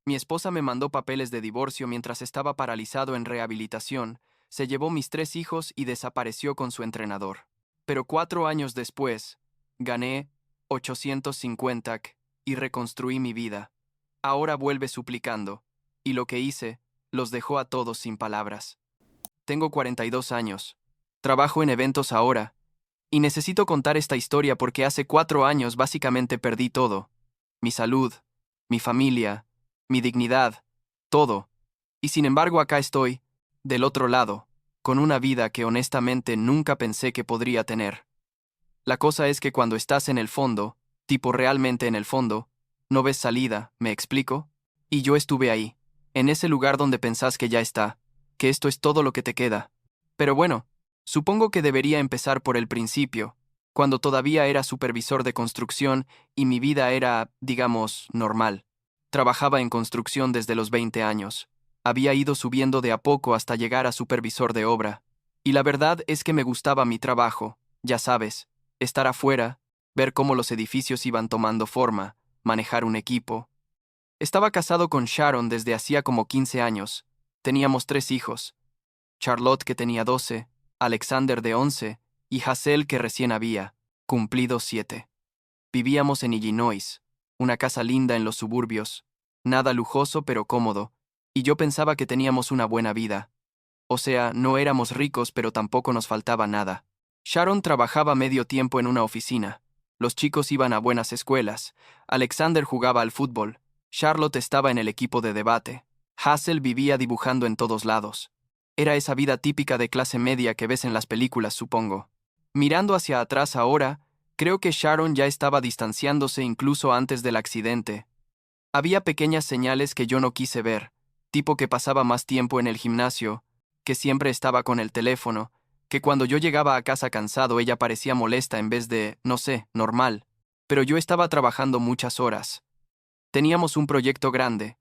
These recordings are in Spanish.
Mi esposa me mandó papeles de divorcio mientras estaba paralizado en rehabilitación, se llevó mis 3 hijos y desapareció con su entrenador. Pero 4 años después, gané 850 y reconstruí mi vida. Ahora vuelve suplicando, y lo que hice, los dejó a todos sin palabras. Tengo 42 años. Trabajo en eventos ahora, y necesito contar esta historia porque hace 4 años básicamente perdí todo. Mi salud, mi familia, mi dignidad, todo. Y sin embargo acá estoy, del otro lado, con una vida que honestamente nunca pensé que podría tener. La cosa es que cuando estás en el fondo, tipo realmente en el fondo, no ves salida, ¿me explico? Y yo estuve ahí, en ese lugar donde pensás que ya está, que esto es todo lo que te queda. Pero bueno, supongo que debería empezar por el principio, cuando todavía era supervisor de construcción y mi vida era, digamos, normal. Trabajaba en construcción desde los 20 años. Había ido subiendo de a poco hasta llegar a supervisor de obra. Y la verdad es que me gustaba mi trabajo, ya sabes, estar afuera, ver cómo los edificios iban tomando forma, manejar un equipo. Estaba casado con Sharon desde hacía como 15 años. Teníamos 3 hijos. Charlotte que tenía 12, Alexander de 11 y Hazel que recién había cumplido 7. Vivíamos en Illinois, una casa linda en los suburbios, nada lujoso pero cómodo, y yo pensaba que teníamos una buena vida. O sea, no éramos ricos pero tampoco nos faltaba nada. Sharon trabajaba medio tiempo en una oficina. Los chicos iban a buenas escuelas. Alexander jugaba al fútbol. Charlotte estaba en el equipo de debate. Hazel vivía dibujando en todos lados. Era esa vida típica de clase media que ves en las películas, supongo. Mirando hacia atrás ahora, creo que Sharon ya estaba distanciándose incluso antes del accidente. Había pequeñas señales que yo no quise ver, tipo que pasaba más tiempo en el gimnasio, que siempre estaba con el teléfono, que cuando yo llegaba a casa cansado ella parecía molesta en vez de, no sé, normal. Pero yo estaba trabajando muchas horas. Teníamos un proyecto grande,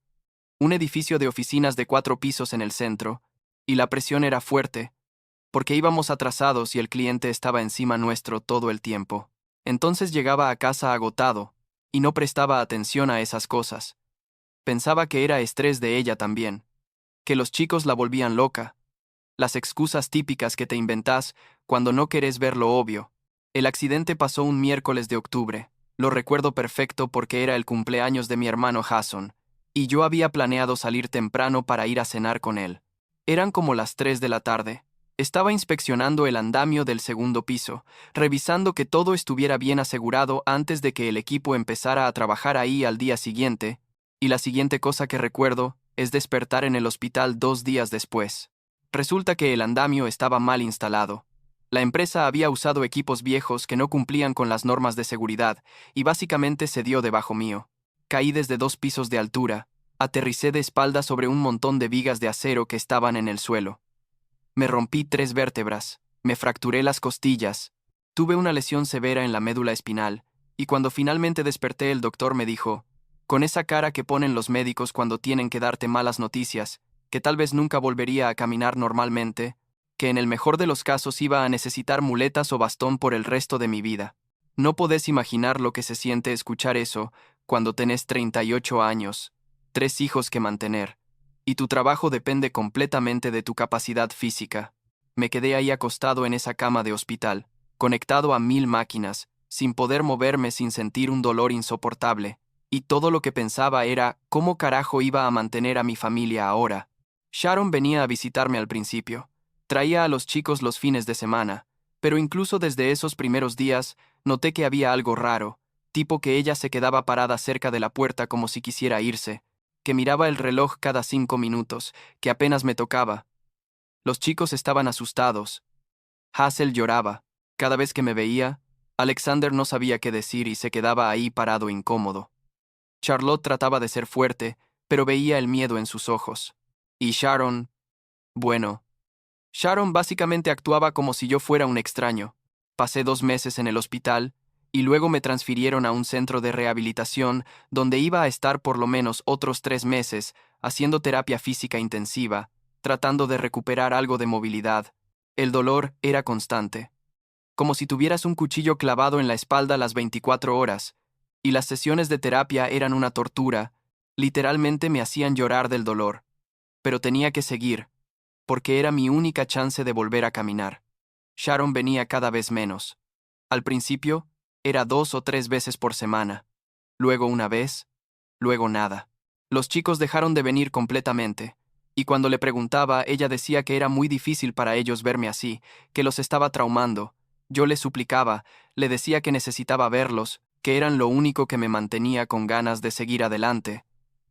un edificio de oficinas de 4 pisos en el centro, y la presión era fuerte, porque íbamos atrasados y el cliente estaba encima nuestro todo el tiempo. Entonces llegaba a casa agotado, y no prestaba atención a esas cosas. Pensaba que era estrés de ella también, que los chicos la volvían loca, las excusas típicas que te inventás cuando no querés ver lo obvio. El accidente pasó un miércoles de octubre. Lo recuerdo perfecto porque era el cumpleaños de mi hermano Jason, y yo había planeado salir temprano para ir a cenar con él. Eran como las 3 de la tarde. Estaba inspeccionando el andamio del segundo piso, revisando que todo estuviera bien asegurado antes de que el equipo empezara a trabajar ahí al día siguiente, y la siguiente cosa que recuerdo es despertar en el hospital 2 días después. Resulta que el andamio estaba mal instalado. La empresa había usado equipos viejos que no cumplían con las normas de seguridad y básicamente se dio debajo mío. Caí desde 2 pisos de altura, aterricé de espalda sobre un montón de vigas de acero que estaban en el suelo. Me rompí 3 vértebras, me fracturé las costillas, tuve una lesión severa en la médula espinal, y cuando finalmente desperté el doctor me dijo, con esa cara que ponen los médicos cuando tienen que darte malas noticias, que tal vez nunca volvería a caminar normalmente, que en el mejor de los casos iba a necesitar muletas o bastón por el resto de mi vida. No podés imaginar lo que se siente escuchar eso cuando tenés 38 años, 3 hijos que mantener, y tu trabajo depende completamente de tu capacidad física. Me quedé ahí acostado en esa cama de hospital, conectado a 1000 máquinas, sin poder moverme sin sentir un dolor insoportable, y todo lo que pensaba era cómo carajo iba a mantener a mi familia ahora. Sharon venía a visitarme al principio. Traía a los chicos los fines de semana, pero incluso desde esos primeros días noté que había algo raro, tipo que ella se quedaba parada cerca de la puerta como si quisiera irse, que miraba el reloj cada 5 minutos, que apenas me tocaba. Los chicos estaban asustados. Hazel lloraba. Cada vez que me veía, Alexander no sabía qué decir y se quedaba ahí parado incómodo. Charlotte trataba de ser fuerte, pero veía el miedo en sus ojos. Y Sharon, bueno, Sharon básicamente actuaba como si yo fuera un extraño. Pasé 2 meses en el hospital, y luego me transfirieron a un centro de rehabilitación donde iba a estar por lo menos otros 3 meses, haciendo terapia física intensiva, tratando de recuperar algo de movilidad. El dolor era constante, como si tuvieras un cuchillo clavado en la espalda las 24 horas, y las sesiones de terapia eran una tortura, Literalmente me hacían llorar del dolor, pero tenía que seguir, porque era mi única chance de volver a caminar. Sharon venía cada vez menos. Al principio, era 2 o 3 veces por semana, luego una vez, luego nada. Los chicos dejaron de venir completamente, y cuando le preguntaba, ella decía que era muy difícil para ellos verme así, que los estaba traumando. Yo le suplicaba, le decía que necesitaba verlos, que eran lo único que me mantenía con ganas de seguir adelante.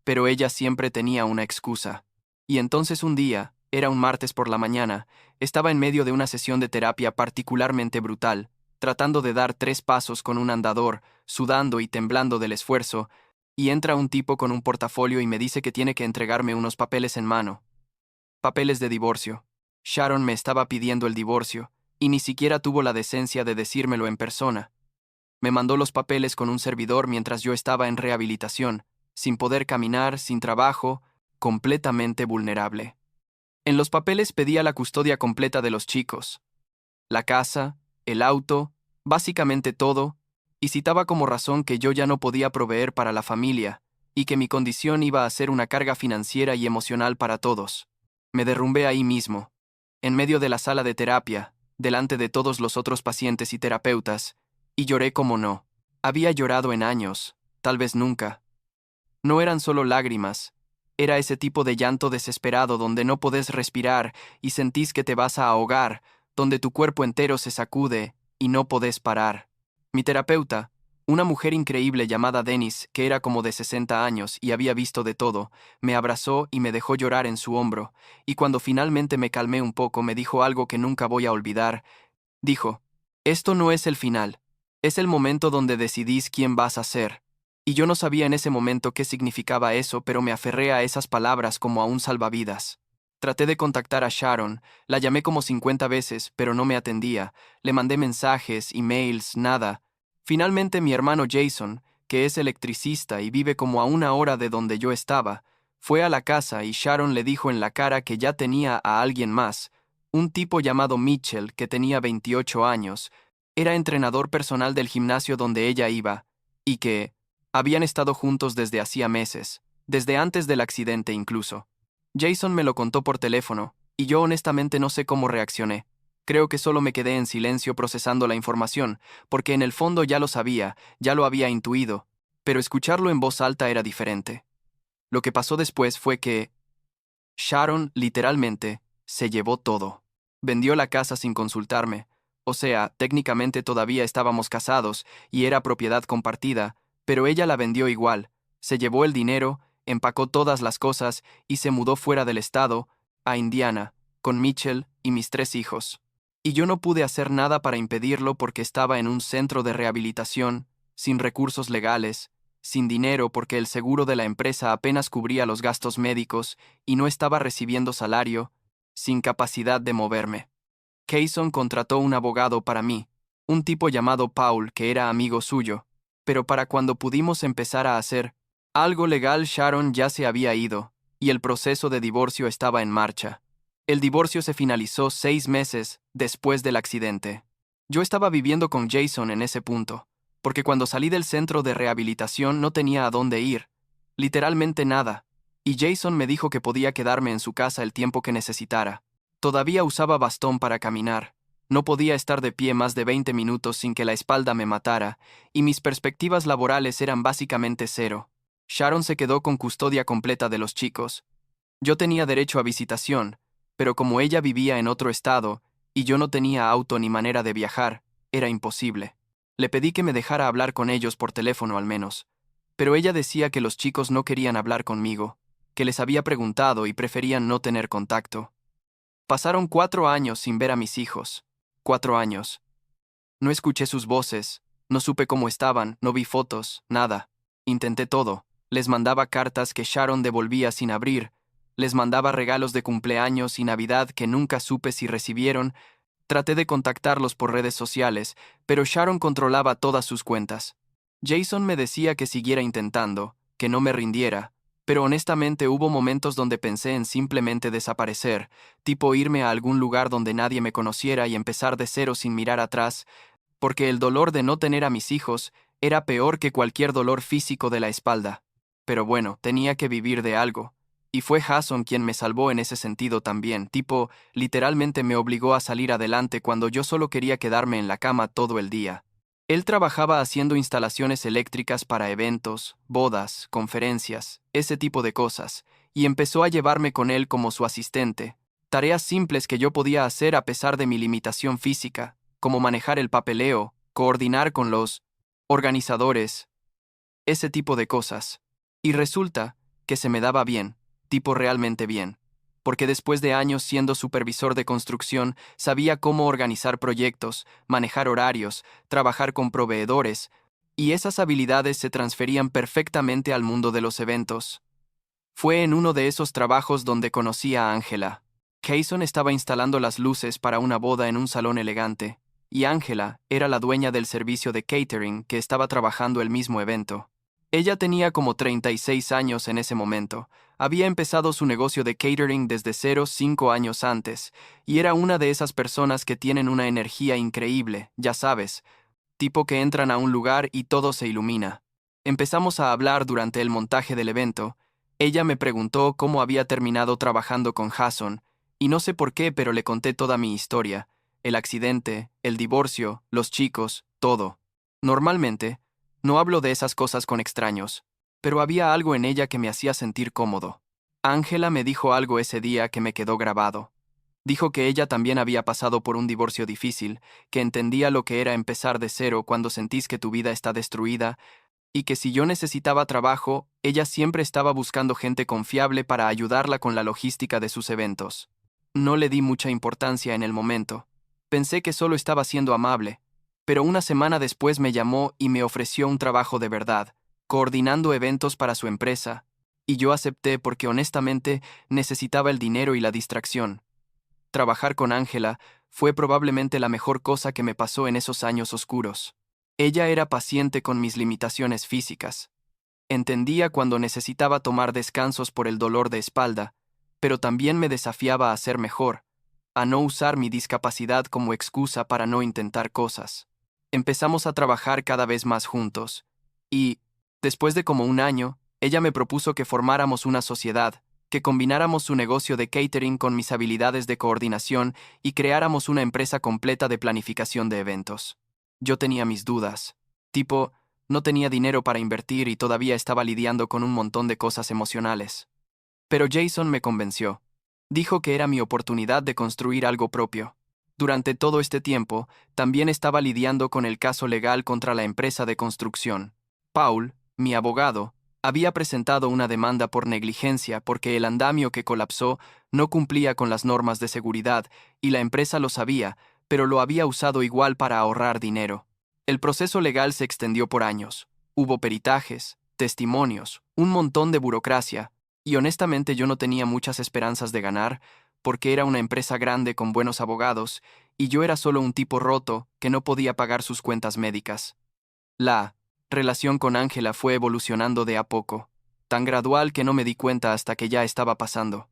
Pero ella siempre tenía una excusa. Y entonces un día, era un martes por la mañana, estaba en medio de una sesión de terapia particularmente brutal, tratando de dar 3 pasos con un andador, sudando y temblando del esfuerzo, y entra un tipo con un portafolio y me dice que tiene que entregarme unos papeles en mano. Papeles de divorcio. Sharon me estaba pidiendo el divorcio, y ni siquiera tuvo la decencia de decírmelo en persona. Me mandó los papeles con un servidor mientras yo estaba en rehabilitación, sin poder caminar, sin trabajo, completamente vulnerable. En los papeles pedía la custodia completa de los chicos, la casa, el auto, básicamente todo, y citaba como razón que yo ya no podía proveer para la familia, y que mi condición iba a ser una carga financiera y emocional para todos. Me derrumbé ahí mismo, en medio de la sala de terapia, delante de todos los otros pacientes y terapeutas, y lloré como no. Había llorado en años, tal vez nunca. No eran solo lágrimas, era ese tipo de llanto desesperado donde no podés respirar y sentís que te vas a ahogar, donde tu cuerpo entero se sacude y no podés parar. Mi terapeuta, una mujer increíble llamada Dennis, que era como de 60 años y había visto de todo, me abrazó y me dejó llorar en su hombro, y cuando finalmente me calmé un poco me dijo algo que nunca voy a olvidar. Dijo, esto no es el final, es el momento donde decidís quién vas a ser. Y yo no sabía en ese momento qué significaba eso, pero me aferré a esas palabras como a un salvavidas. Traté de contactar a Sharon, la llamé como 50 veces, pero no me atendía, le mandé mensajes, emails, nada. Finalmente mi hermano Jason, que es electricista y vive como a 1 hora de donde yo estaba, fue a la casa y Sharon le dijo en la cara que ya tenía a alguien más, un tipo llamado Mitchell que tenía 28 años, era entrenador personal del gimnasio donde ella iba, y que habían estado juntos desde hacía meses, desde antes del accidente incluso. Jason me lo contó por teléfono, y yo honestamente no sé cómo reaccioné. Creo que solo me quedé en silencio procesando la información, porque en el fondo ya lo sabía, ya lo había intuido, pero escucharlo en voz alta era diferente. Lo que pasó después fue que Sharon, literalmente, se llevó todo. Vendió la casa sin consultarme. O sea, técnicamente todavía estábamos casados y era propiedad compartida, pero ella la vendió igual. Se llevó el dinero, empacó todas las cosas y se mudó fuera del estado, a Indiana, con Mitchell y mis 3 hijos. Y yo no pude hacer nada para impedirlo porque estaba en un centro de rehabilitación, sin recursos legales, sin dinero porque el seguro de la empresa apenas cubría los gastos médicos y no estaba recibiendo salario, sin capacidad de moverme. Kayson contrató un abogado para mí, un tipo llamado Paul que era amigo suyo, pero para cuando pudimos empezar a hacer algo legal Sharon ya se había ido, y el proceso de divorcio estaba en marcha. El divorcio se finalizó 6 meses después del accidente. Yo estaba viviendo con Jason en ese punto, porque cuando salí del centro de rehabilitación no tenía a dónde ir, literalmente nada, y Jason me dijo que podía quedarme en su casa el tiempo que necesitara. Todavía usaba bastón para caminar, no podía estar de pie más de 20 minutos sin que la espalda me matara, y mis perspectivas laborales eran básicamente cero. Sharon se quedó con custodia completa de los chicos. Yo tenía derecho a visitación, pero como ella vivía en otro estado, y yo no tenía auto ni manera de viajar, era imposible. Le pedí que me dejara hablar con ellos por teléfono al menos, pero ella decía que los chicos no querían hablar conmigo, que les había preguntado y preferían no tener contacto. Pasaron 4 años sin ver a mis hijos. 4 años. No escuché sus voces, no supe cómo estaban, no vi fotos, nada. Intenté todo. Les mandaba cartas que Sharon devolvía sin abrir, les mandaba regalos de cumpleaños y Navidad que nunca supe si recibieron. Traté de contactarlos por redes sociales, pero Sharon controlaba todas sus cuentas. Jason me decía que siguiera intentando, que no me rindiera, pero honestamente hubo momentos donde pensé en simplemente desaparecer, tipo irme a algún lugar donde nadie me conociera y empezar de cero sin mirar atrás, porque el dolor de no tener a mis hijos era peor que cualquier dolor físico de la espalda. Pero bueno, tenía que vivir de algo. Y fue Jason quien me salvó en ese sentido también. Tipo, literalmente me obligó a salir adelante cuando yo solo quería quedarme en la cama todo el día. Él trabajaba haciendo instalaciones eléctricas para eventos, bodas, conferencias, ese tipo de cosas, y empezó a llevarme con él como su asistente. Tareas simples que yo podía hacer a pesar de mi limitación física, como manejar el papeleo, coordinar con los organizadores, ese tipo de cosas. Y resulta que se me daba bien, tipo realmente bien, porque después de años siendo supervisor de construcción, sabía cómo organizar proyectos, manejar horarios, trabajar con proveedores, y esas habilidades se transferían perfectamente al mundo de los eventos. Fue en uno de esos trabajos donde conocí a Ángela. Jason estaba instalando las luces para una boda en un salón elegante, y Ángela era la dueña del servicio de catering que estaba trabajando el mismo evento. Ella tenía como 36 años en ese momento. Había empezado su negocio de catering desde 5 años antes, y era una de esas personas que tienen una energía increíble, ya sabes, tipo que entran a un lugar y todo se ilumina. Empezamos a hablar durante el montaje del evento. Ella me preguntó cómo había terminado trabajando con Jason, y no sé por qué, pero le conté toda mi historia, el accidente, el divorcio, los chicos, todo. Normalmente, no hablo de esas cosas con extraños, pero había algo en ella que me hacía sentir cómodo. Ángela me dijo algo ese día que me quedó grabado. Dijo que ella también había pasado por un divorcio difícil, que entendía lo que era empezar de cero cuando sentís que tu vida está destruida, y que si yo necesitaba trabajo, ella siempre estaba buscando gente confiable para ayudarla con la logística de sus eventos. No le di mucha importancia en el momento. Pensé que solo estaba siendo amable, pero una semana después me llamó y me ofreció un trabajo de verdad, coordinando eventos para su empresa, y yo acepté porque honestamente necesitaba el dinero y la distracción. Trabajar con Ángela fue probablemente la mejor cosa que me pasó en esos años oscuros. Ella era paciente con mis limitaciones físicas. Entendía cuando necesitaba tomar descansos por el dolor de espalda, pero también me desafiaba a ser mejor, a no usar mi discapacidad como excusa para no intentar cosas. Empezamos a trabajar cada vez más juntos, y, después de como un año, ella me propuso que formáramos una sociedad, que combináramos su negocio de catering con mis habilidades de coordinación y creáramos una empresa completa de planificación de eventos. Yo tenía mis dudas. Tipo, no tenía dinero para invertir y todavía estaba lidiando con un montón de cosas emocionales. Pero Jason me convenció. Dijo que era mi oportunidad de construir algo propio. Durante todo este tiempo, también estaba lidiando con el caso legal contra la empresa de construcción. Paul, mi abogado, había presentado una demanda por negligencia porque el andamio que colapsó no cumplía con las normas de seguridad y la empresa lo sabía, pero lo había usado igual para ahorrar dinero. El proceso legal se extendió por años. Hubo peritajes, testimonios, un montón de burocracia, y honestamente yo no tenía muchas esperanzas de ganar, porque era una empresa grande con buenos abogados, y yo era solo un tipo roto que no podía pagar sus cuentas médicas. La relación con Ángela fue evolucionando de a poco, tan gradual que no me di cuenta hasta que ya estaba pasando.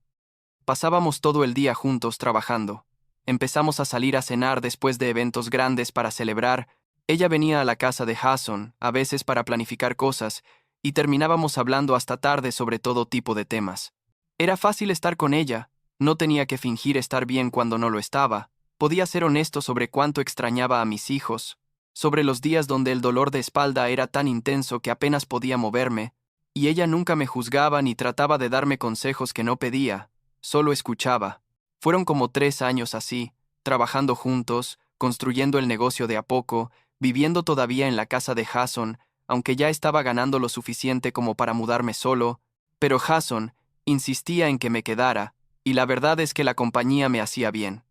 Pasábamos todo el día juntos trabajando. Empezamos a salir a cenar después de eventos grandes para celebrar. Ella venía a la casa de Jason, a veces para planificar cosas, y terminábamos hablando hasta tarde sobre todo tipo de temas. Era fácil estar con ella, no tenía que fingir estar bien cuando no lo estaba, podía ser honesto sobre cuánto extrañaba a mis hijos, sobre los días donde el dolor de espalda era tan intenso que apenas podía moverme, y ella nunca me juzgaba ni trataba de darme consejos que no pedía, solo escuchaba. Fueron como 3 años así, trabajando juntos, construyendo el negocio de a poco, viviendo todavía en la casa de Jason, aunque ya estaba ganando lo suficiente como para mudarme solo, pero Jason insistía en que me quedara, y la verdad es que la compañía me hacía bien.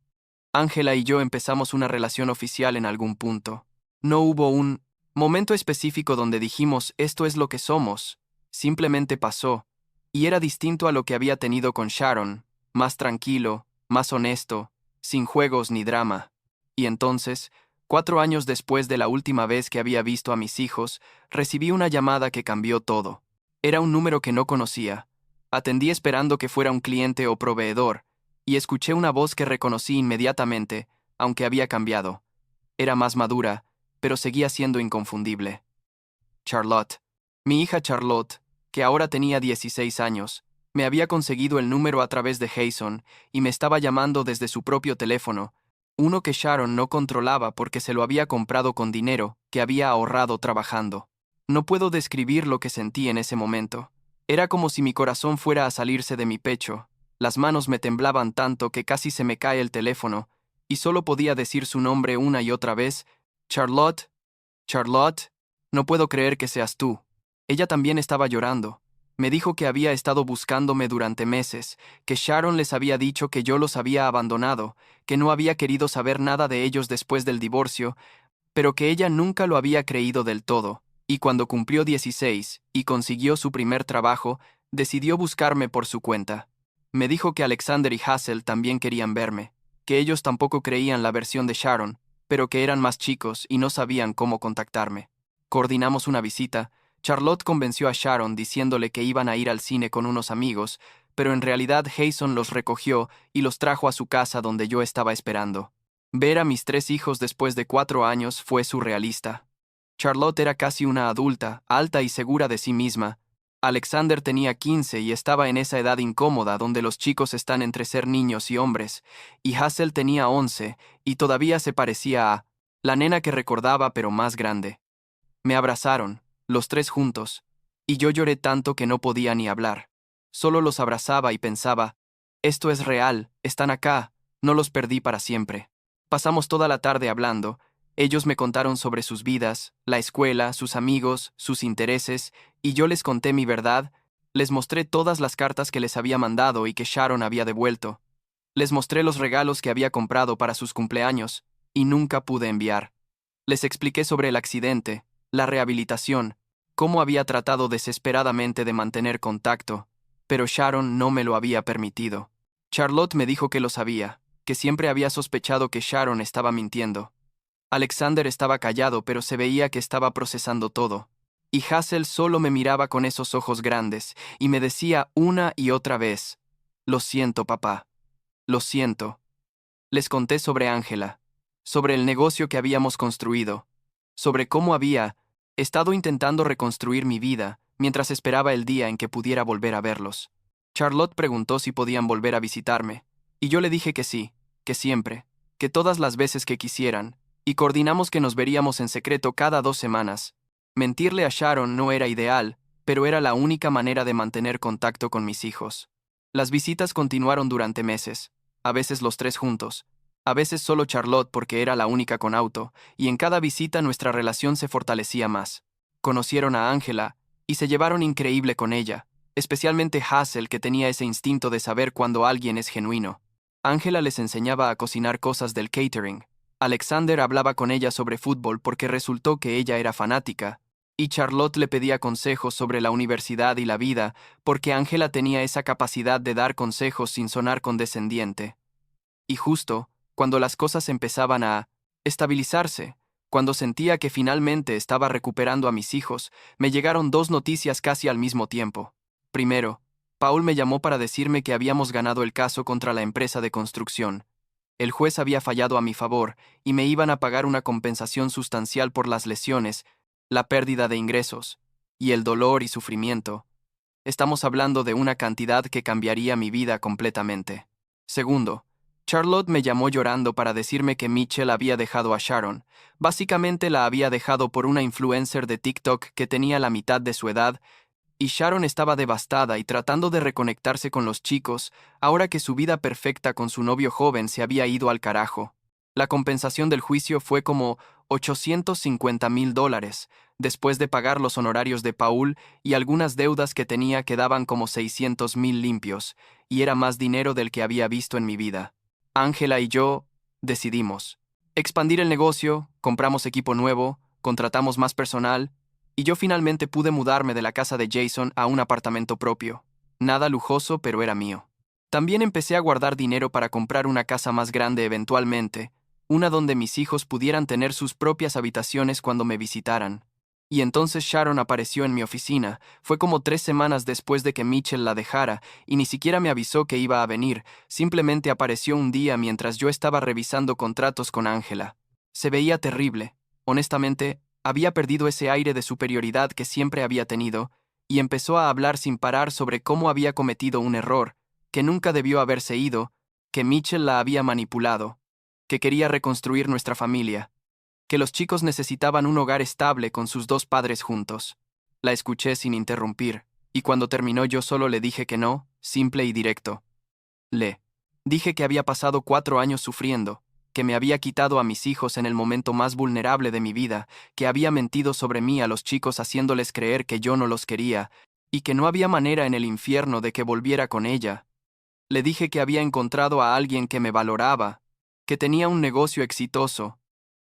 Ángela y yo empezamos una relación oficial en algún punto. No hubo un momento específico donde dijimos esto es lo que somos, simplemente pasó, y era distinto a lo que había tenido con Sharon, más tranquilo, más honesto, sin juegos ni drama. Y entonces, 4 años después de la última vez que había visto a mis hijos, recibí una llamada que cambió todo. Era un número que no conocía. Atendí esperando que fuera un cliente o proveedor, y escuché una voz que reconocí inmediatamente, aunque había cambiado. Era más madura, pero seguía siendo inconfundible. Charlotte. Mi hija Charlotte que ahora tenía 16 años, me había conseguido el número a través de Jason y me estaba llamando desde su propio teléfono, uno que Sharon no controlaba porque se lo había comprado con dinero que había ahorrado trabajando. No puedo describir lo que sentí en ese momento. Era como si mi corazón fuera a salirse de mi pecho. Las manos me temblaban tanto que casi se me cae el teléfono, y solo podía decir su nombre una y otra vez: Charlotte, Charlotte, no puedo creer que seas tú. Ella también estaba llorando. Me dijo que había estado buscándome durante meses, que Sharon les había dicho que yo los había abandonado, que no había querido saber nada de ellos después del divorcio, pero que ella nunca lo había creído del todo, y cuando cumplió 16 y consiguió su primer trabajo, decidió buscarme por su cuenta. Me dijo que Alexander y Hazel también querían verme, que ellos tampoco creían la versión de Sharon, pero que eran más chicos y no sabían cómo contactarme. Coordinamos una visita. Charlotte convenció a Sharon diciéndole que iban a ir al cine con unos amigos, pero en realidad Jason los recogió y los trajo a su casa donde yo estaba esperando. Ver a mis 3 hijos después de 4 años fue surrealista. Charlotte era casi una adulta, alta y segura de sí misma. Alexander tenía 15 y estaba en esa edad incómoda donde los chicos están entre ser niños y hombres, y Hazel tenía 11 y todavía se parecía a la nena que recordaba pero más grande. Me abrazaron, los tres juntos, y yo lloré tanto que no podía ni hablar. Solo los abrazaba y pensaba: esto es real, están acá, no los perdí para siempre. Pasamos toda la tarde hablando. Ellos me contaron sobre sus vidas, la escuela, sus amigos, sus intereses, y yo les conté mi verdad. Les mostré todas las cartas que les había mandado y que Sharon había devuelto. Les mostré los regalos que había comprado para sus cumpleaños, y nunca pude enviar. Les expliqué sobre el accidente, la rehabilitación, cómo había tratado desesperadamente de mantener contacto, pero Sharon no me lo había permitido. Charlotte me dijo que lo sabía, que siempre había sospechado que Sharon estaba mintiendo. Alexander estaba callado, pero se veía que estaba procesando todo. Y Hazel solo me miraba con esos ojos grandes y me decía una y otra vez: lo siento, papá. Lo siento. Les conté sobre Ángela, sobre el negocio que habíamos construido, sobre cómo había estado intentando reconstruir mi vida mientras esperaba el día en que pudiera volver a verlos. Charlotte preguntó si podían volver a visitarme, y yo le dije que sí, que siempre, que todas las veces que quisieran, y coordinamos que nos veríamos en secreto cada 2 semanas. Mentirle a Sharon no era ideal, pero era la única manera de mantener contacto con mis hijos. Las visitas continuaron durante meses, a veces los tres juntos, a veces solo Charlotte porque era la única con auto, y en cada visita nuestra relación se fortalecía más. Conocieron a Ángela, y se llevaron increíble con ella, especialmente Hazel, que tenía ese instinto de saber cuando alguien es genuino. Ángela les enseñaba a cocinar cosas del catering. Alexander hablaba con ella sobre fútbol porque resultó que ella era fanática, y Charlotte le pedía consejos sobre la universidad y la vida porque Ángela tenía esa capacidad de dar consejos sin sonar condescendiente. Y justo, cuando las cosas empezaban a estabilizarse, cuando sentía que finalmente estaba recuperando a mis hijos, me llegaron 2 noticias casi al mismo tiempo. Primero, Paul me llamó para decirme que habíamos ganado el caso contra la empresa de construcción. El juez había fallado a mi favor y me iban a pagar una compensación sustancial por las lesiones, la pérdida de ingresos, y el dolor y sufrimiento. Estamos hablando de una cantidad que cambiaría mi vida completamente. Segundo, Charlotte me llamó llorando para decirme que Mitchell había dejado a Sharon. Básicamente la había dejado por una influencer de TikTok que tenía la mitad de su edad, y Sharon estaba devastada y tratando de reconectarse con los chicos, ahora que su vida perfecta con su novio joven se había ido al carajo. La compensación del juicio fue como $850,000, después de pagar los honorarios de Paul y algunas deudas que tenía que daban como 600,000 limpios, y era más dinero del que había visto en mi vida. Ángela y yo decidimos expandir el negocio, compramos equipo nuevo, contratamos más personal, y yo finalmente pude mudarme de la casa de Jason a un apartamento propio. Nada lujoso, pero era mío. También empecé a guardar dinero para comprar una casa más grande eventualmente, una donde mis hijos pudieran tener sus propias habitaciones cuando me visitaran. Y entonces Sharon apareció en mi oficina. Fue como 3 semanas después de que Mitchell la dejara, y ni siquiera me avisó que iba a venir, simplemente apareció un día mientras yo estaba revisando contratos con Ángela. Se veía terrible. Honestamente, había perdido ese aire de superioridad que siempre había tenido, y empezó a hablar sin parar sobre cómo había cometido un error, que nunca debió haberse ido, que Mitchell la había manipulado, que quería reconstruir nuestra familia, que los chicos necesitaban un hogar estable con sus dos padres juntos. La escuché sin interrumpir, y cuando terminó yo solo le dije que no, simple y directo. Le dije que había pasado 4 años sufriendo, que me había quitado a mis hijos en el momento más vulnerable de mi vida, que había mentido sobre mí a los chicos haciéndoles creer que yo no los quería, y que no había manera en el infierno de que volviera con ella. Le dije que había encontrado a alguien que me valoraba, que tenía un negocio exitoso,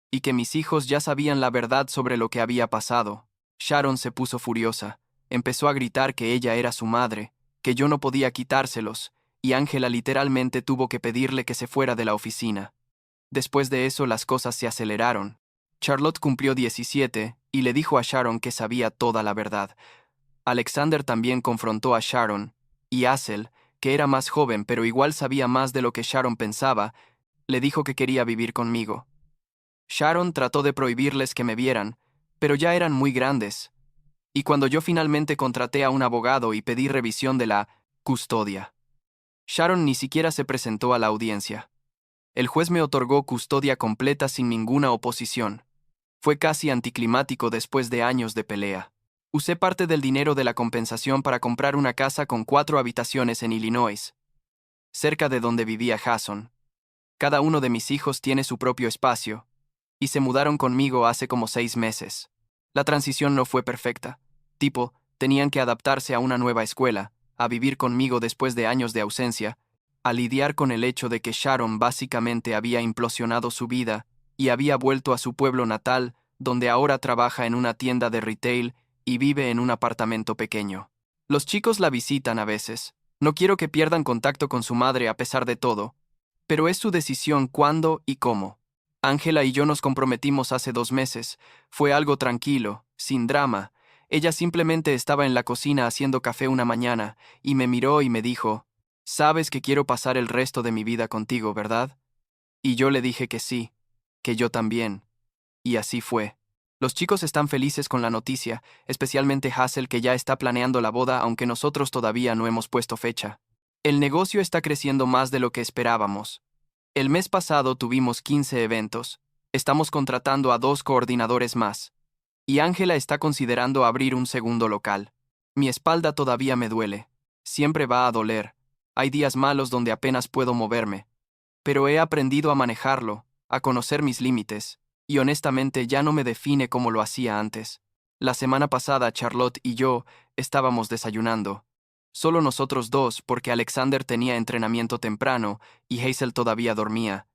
y que mis hijos ya sabían la verdad sobre lo que había pasado. Sharon se puso furiosa, empezó a gritar que ella era su madre, que yo no podía quitárselos, y Ángela literalmente tuvo que pedirle que se fuera de la oficina. Después de eso las cosas se aceleraron. Charlotte cumplió 17 y le dijo a Sharon que sabía toda la verdad. Alexander también confrontó a Sharon, y Hazel, que era más joven pero igual sabía más de lo que Sharon pensaba, le dijo que quería vivir conmigo. Sharon trató de prohibirles que me vieran, pero ya eran muy grandes. Y cuando yo finalmente contraté a un abogado y pedí revisión de la custodia, Sharon ni siquiera se presentó a la audiencia. El juez me otorgó custodia completa sin ninguna oposición. Fue casi anticlimático después de años de pelea. Usé parte del dinero de la compensación para comprar una casa con 4 habitaciones en Illinois, cerca de donde vivía Jason. Cada uno de mis hijos tiene su propio espacio, y se mudaron conmigo hace como 6 meses. La transición no fue perfecta. Tenían que adaptarse a una nueva escuela, a vivir conmigo después de años de ausencia, a lidiar con el hecho de que Sharon básicamente había implosionado su vida y había vuelto a su pueblo natal, donde ahora trabaja en una tienda de retail y vive en un apartamento pequeño. Los chicos la visitan a veces. No quiero que pierdan contacto con su madre a pesar de todo, pero es su decisión cuándo y cómo. Ángela y yo nos comprometimos hace 2 meses. Fue algo tranquilo, sin drama. Ella simplemente estaba en la cocina haciendo café una mañana, y me miró y me dijo, «Sabes que quiero pasar el resto de mi vida contigo, ¿verdad?» Y yo le dije que sí, que yo también. Y así fue. Los chicos están felices con la noticia, especialmente Hazel, que ya está planeando la boda aunque nosotros todavía no hemos puesto fecha. El negocio está creciendo más de lo que esperábamos. El mes pasado tuvimos 15 eventos. Estamos contratando a 2 coordinadores más. Y Ángela está considerando abrir un segundo local. Mi espalda todavía me duele. Siempre va a doler. Hay días malos donde apenas puedo moverme. Pero he aprendido a manejarlo, a conocer mis límites, y honestamente ya no me define como lo hacía antes. La semana pasada Charlotte y yo estábamos desayunando. Solo nosotros dos porque Alexander tenía entrenamiento temprano y Hazel todavía dormía.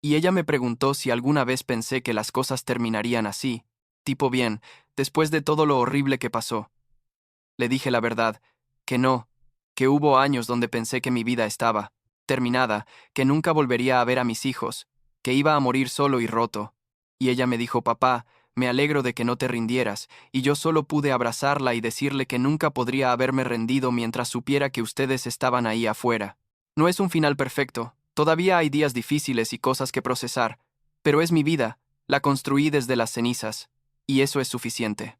Y ella me preguntó si alguna vez pensé que las cosas terminarían así. Bien, después de todo lo horrible que pasó. Le dije la verdad, que no, que hubo años donde pensé que mi vida estaba terminada, que nunca volvería a ver a mis hijos, que iba a morir solo y roto. Y ella me dijo, papá, me alegro de que no te rindieras, y yo solo pude abrazarla y decirle que nunca podría haberme rendido mientras supiera que ustedes estaban ahí afuera. No es un final perfecto, todavía hay días difíciles y cosas que procesar, pero es mi vida, la construí desde las cenizas, y eso es suficiente.